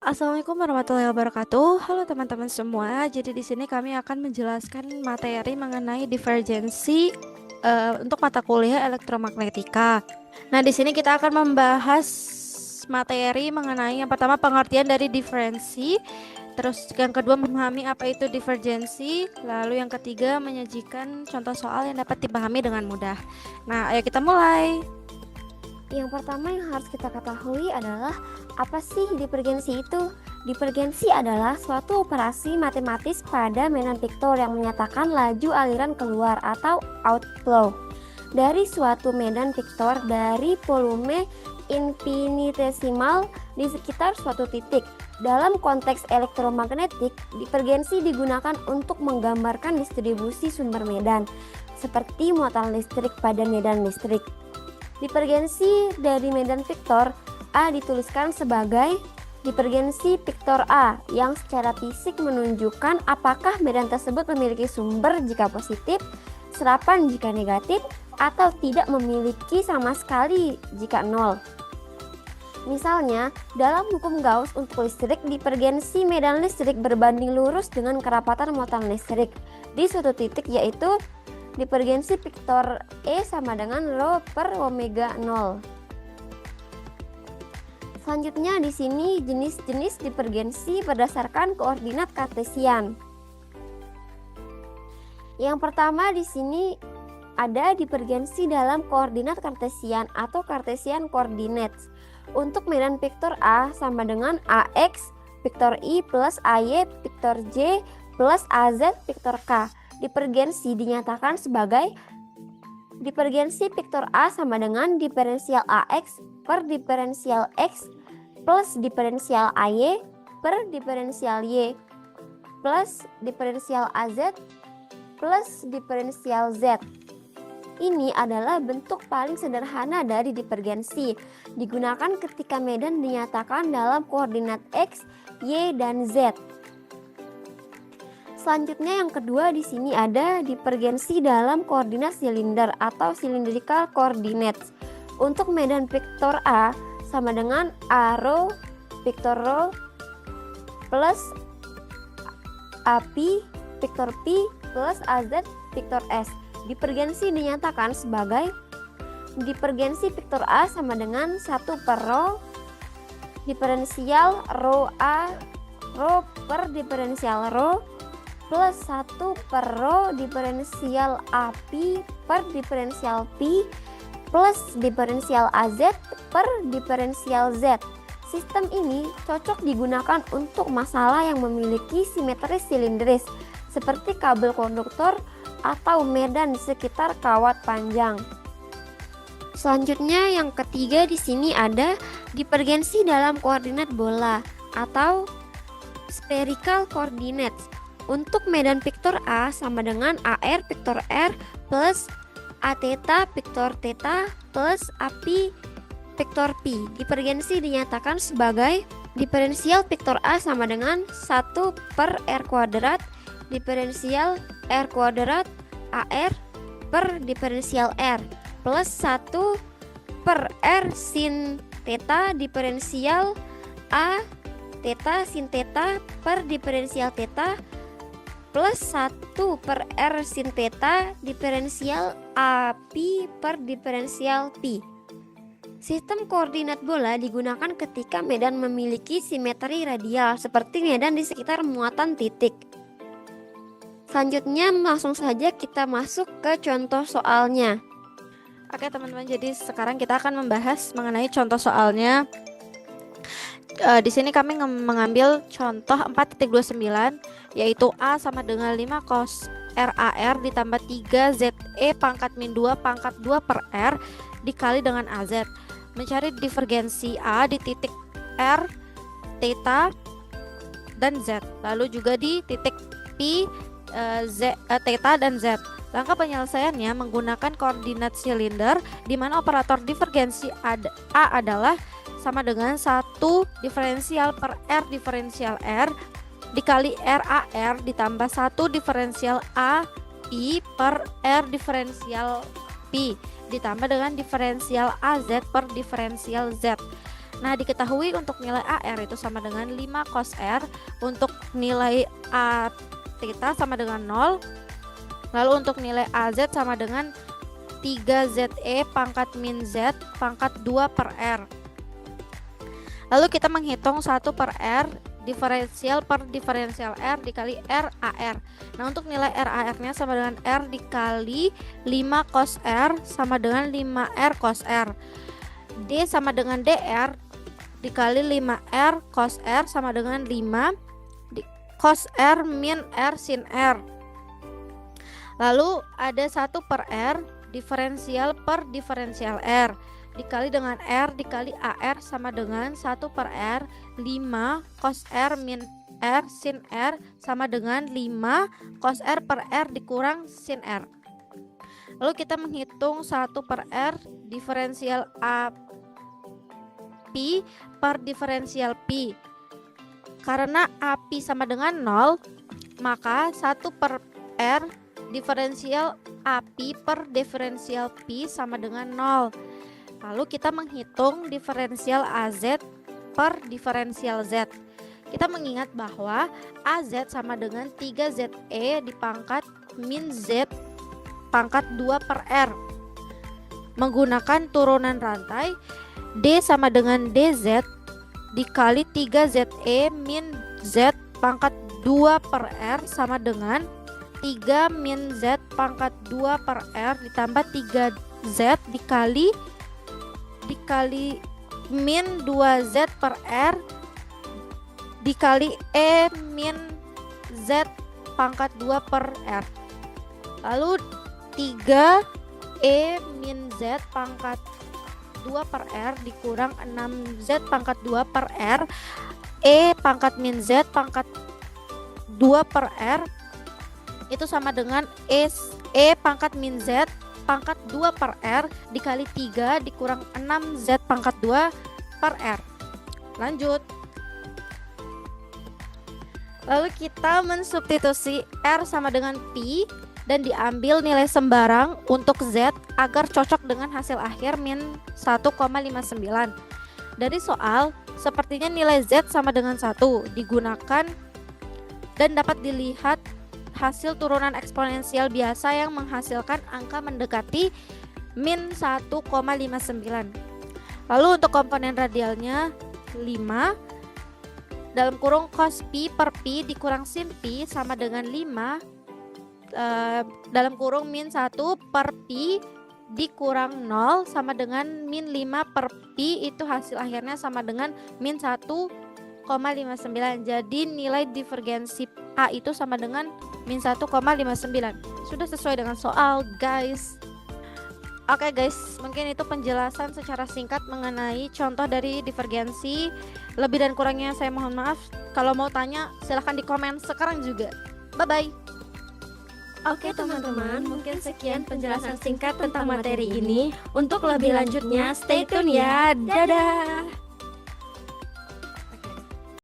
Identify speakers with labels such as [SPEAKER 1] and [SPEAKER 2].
[SPEAKER 1] Assalamualaikum warahmatullahi wabarakatuh. Halo teman-teman semua. Jadi di sini kami akan menjelaskan materi mengenai divergensi untuk mata kuliah elektromagnetika. Nah, di sini kita akan membahas materi mengenai yang pertama pengertian dari diferensi, terus yang kedua memahami apa itu divergensi, lalu yang ketiga menyajikan contoh soal yang dapat dipahami dengan mudah. Nah, ayo kita mulai.
[SPEAKER 2] Yang pertama yang harus kita ketahui adalah apa sih divergensi itu? Divergensi adalah suatu operasi matematis pada medan vektor yang menyatakan laju aliran keluar atau outflow dari suatu medan vektor dari volume infinitesimal di sekitar suatu titik. Dalam konteks elektromagnetik, divergensi digunakan untuk menggambarkan distribusi sumber medan, seperti muatan listrik pada medan listrik. Divergensi dari medan vektor A dituliskan sebagai divergensi vektor A yang secara fisik menunjukkan apakah medan tersebut memiliki sumber jika positif, serapan jika negatif, atau tidak memiliki sama sekali jika nol. Misalnya, dalam hukum Gauss untuk listrik, divergensi medan listrik berbanding lurus dengan kerapatan muatan listrik di suatu titik, yaitu divergensi vektor E sama dengan rho per omega 0. Selanjutnya di sini jenis-jenis divergensi berdasarkan koordinat kartesian. Yang pertama di sini ada divergensi dalam koordinat kartesian atau Cartesian coordinates. Untuk medan vektor A sama dengan AX vektor I plus AY vektor J plus AZ vektor K. Divergensi dinyatakan sebagai divergensi vektor A sama dengan diferensial AX per diferensial X plus diferensial AY per diferensial Y plus diferensial AZ plus diferensial Z. Ini adalah bentuk paling sederhana dari divergensi, digunakan ketika medan dinyatakan dalam koordinat X, Y, dan Z. Selanjutnya yang kedua di sini ada divergensi dalam koordinat silinder atau cylindrical coordinates. Untuk medan vektor A sama dengan A rho vektor rho plus AP vektor P plus AZ vektor S. Divergensi dinyatakan sebagai divergensi vektor A sama dengan 1 per rho diferensial rho A rho per diferensial rho plus 1 per rho diferensial AP per diferensial P plus diferensial AZ per diferensial Z. Sistem ini cocok digunakan untuk masalah yang memiliki simetri silindris seperti kabel konduktor atau medan di sekitar kawat panjang. Selanjutnya yang ketiga di sini ada divergensi dalam koordinat bola atau spherical coordinates. Untuk medan vektor A sama dengan AR vektor R plus A theta vektor theta plus AP vektor P. Divergensi dinyatakan sebagai diferensial vektor A sama dengan 1 per R kuadrat diferensial R kuadrat AR per diferensial R plus 1 per R sin theta diferensial A theta sin theta per diferensial theta plus 1 per R sin theta diferensial AP per diferensial P. Sistem koordinat bola digunakan ketika medan memiliki simetri radial seperti medan di sekitar muatan titik. Selanjutnya langsung saja kita masuk ke contoh soalnya.
[SPEAKER 1] Oke teman-teman, jadi sekarang kita akan membahas mengenai contoh soalnya. Di sini kami mengambil contoh 4.29, yaitu A sama dengan 5 cos RAR ditambah 3 ZE pangkat min 2 pangkat 2 per R dikali dengan AZ. Mencari divergensi A di titik R, theta, dan Z. Lalu juga di titik P, theta, dan Z. Langkah penyelesaiannya menggunakan koordinat silinder di mana operator divergensi A adalah sama dengan 1 diferensial per R diferensial R dikali RAR ditambah 1 diferensial A I per R diferensial P ditambah dengan diferensial AZ per diferensial Z. Nah, diketahui untuk nilai AR itu sama dengan 5 cos R, untuk nilai A theta sama dengan 0, lalu untuk nilai AZ sama dengan 3ZE pangkat min Z pangkat 2 per R. Lalu kita menghitung 1 per R diferensial per diferensial R dikali R AR. Nah, untuk nilai R AR-nya sama dengan R dikali 5 cos R sama dengan 5R cos R. D sama dengan DR dikali 5R cos R sama dengan 5 cos R min R sin R. Lalu ada 1 per R diferensial per diferensial R dikali dengan R dikali AR sama dengan 1 per R 5 cos R min R sin R sama dengan 5 cos R per R dikurang sin R. Lalu kita menghitung 1 per R diferensial A pi per diferensial pi. Karena A pi sama dengan 0, maka 1 per R diferensial A pi per diferensial pi sama dengan 0. Lalu kita menghitung diferensial AZ per diferensial Z. Kita mengingat bahwa AZ sama dengan 3ZE dipangkat min Z pangkat 2 per R. Menggunakan turunan rantai, D sama dengan DZ dikali 3ZE min Z pangkat 2 per R sama dengan 3 min Z pangkat 2 per R ditambah 3Z dikali min 2Z per R dikali E min Z pangkat 2 per R. Lalu 3 E min Z pangkat 2 per R dikurang 6Z pangkat 2 per R, E pangkat min Z pangkat 2 per R itu sama dengan E pangkat min Z pangkat 2 per R dikali 3 dikurang 6Z pangkat 2 per R. Lanjut. Lalu kita mensubstitusi R sama dengan pi dan diambil nilai sembarang untuk Z agar cocok dengan hasil akhir min 1,59. Dari soal, sepertinya nilai Z sama dengan 1 digunakan dan dapat dilihat hasil turunan eksponensial biasa yang menghasilkan angka mendekati min 1,59. Lalu untuk komponen radialnya 5 dalam kurung cos pi per pi dikurang sin pi sama dengan 5 dalam kurung min 1 per pi dikurang 0 sama dengan min 5 per pi, itu hasil akhirnya sama dengan min 1,59. Jadi nilai divergensi A itu sama dengan min 1,59. Sudah sesuai dengan soal, guys. Oke guys, mungkin itu penjelasan secara singkat mengenai contoh dari divergensi. Lebih dan kurangnya saya mohon maaf. Kalau mau tanya silahkan di komen sekarang juga. Bye bye.
[SPEAKER 2] Oke teman-teman, mungkin sekian penjelasan singkat tentang materi ini. Untuk lebih lanjutnya, stay tune ya. Dadah.